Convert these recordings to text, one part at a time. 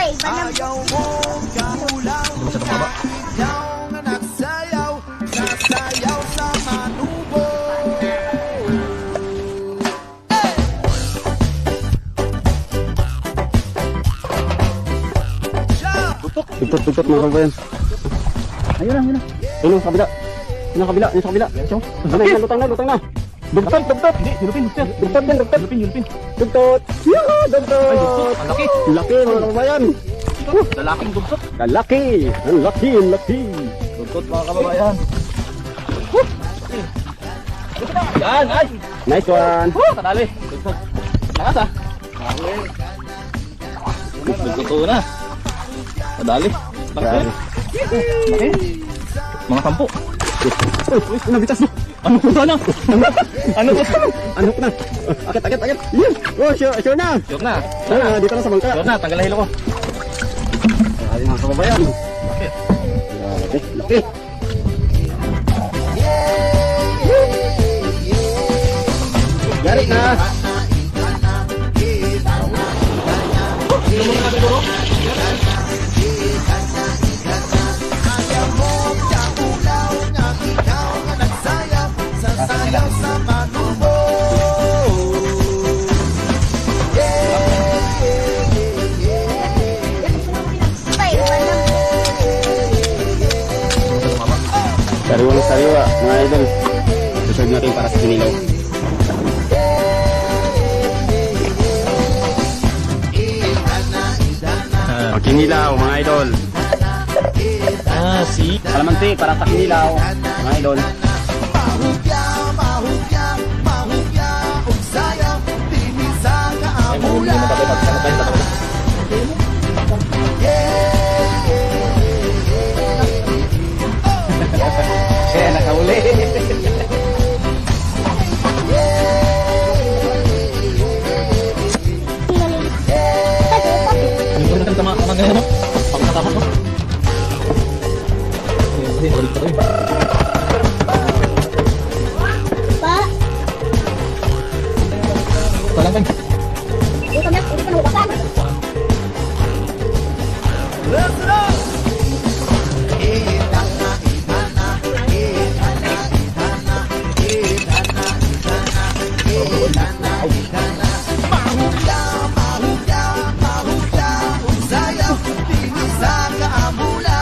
Ayaw mo kakulang, ikaw nga nagsayaw, nasayaw sa manubo. Tutot mga kabayan. Ayun na. Ayun sa kabila. Yung kabila. Lutang na. Dugtot. Hindi, silupin. Dugtot. Yuhu, dugtot. Ay, dugtot. Ang laki. Laki mga kababayan. Lalaking dugtot. Ang laki. Dugtot mga kababayan. Yan, ay. Nice one. Kadali. Dugtot. Lakas ah. Dugtot na. Kadali. Yan. Mga 10. Uy, nabitas mo. Ano ko na? Ano ko? Ano na? Akit. Yan. Oh, sure na. Sure na. Dito na sa bangka. Sure na, tanggal hilo ko. Ay, mga kababayan. Laki. Yari na. Ayaw mo kakulang, ikaw nga nagsayaw, sasayaw sa manubo. Sariwa, mga idol. Susod natin para sa kinilaw. Kinilaw, mga idol. Si Kalamansi para sa kinilaw, mga idol. Mahugya, ugsayaw, tinisa ka amula. nakahuli. Yung pag tama ka ganyan mo. Pag natapos mo. Balik pa rin. Talang kan. Ugsayaw, tinisa ka amula.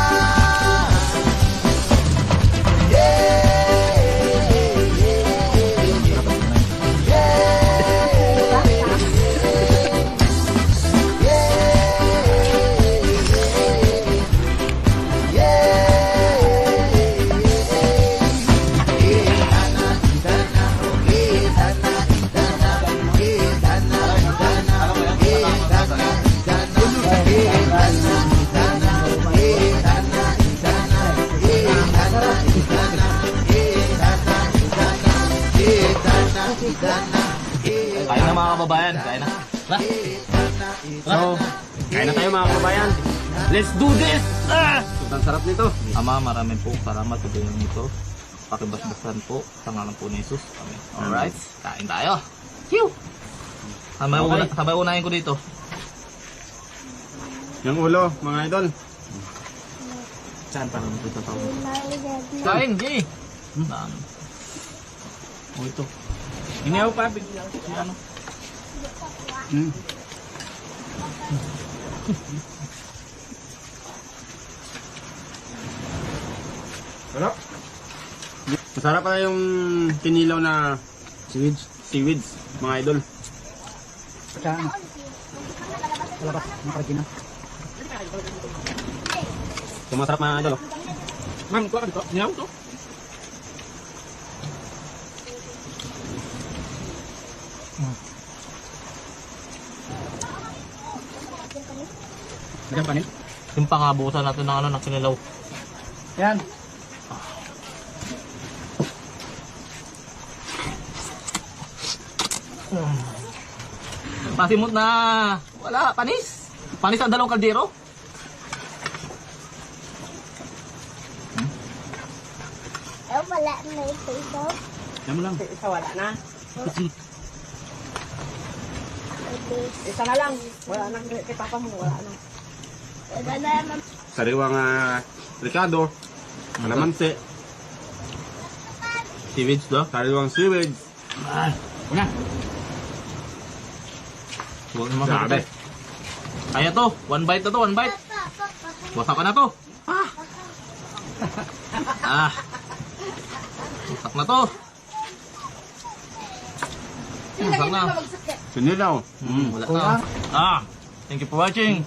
Kain na mga kababayan. Kain na. So, kain na tayo mga kababayan. Let's do this! Sobrang sarap nito. Ama, maraming po salamat sa ganyan ito. Pakibasbasan po sa ngalan po ni Jesus. Amen. Alright, kain tayo. Phew! Sabay unahin ko dito. Yung ulo, mga idol. Saan pa naman ito tawag? Kain, G! Saan? Oh, ito. Inihaw pa, bigyan ko si ano. Sarap. Masarap pala yung kinilaw na seaweeds, mga idol. So, masarap mga idol. Ma'am, ito ka dito. Inihaw ito. Magandang panin. Yung pangabusan natin ng ano, ng kinilaw. Yan. Pasimot na wala, panis. Panis ang dalawang kaldero. Wala na ito ito. Yan mo lang. Isa wala na. Isa na lang. Wala na. Kay papa mo wala na. Sariwang Ricardo. Kalamansi. Seaweeds do. Sariwang seaweed. Una. Huwag naman Grabe. sakit. Kaya to. One bite na to. One bite. Wasak ka na to. Wasak na to. Wasak na. Sinilaw. Wala na. Thank you for watching.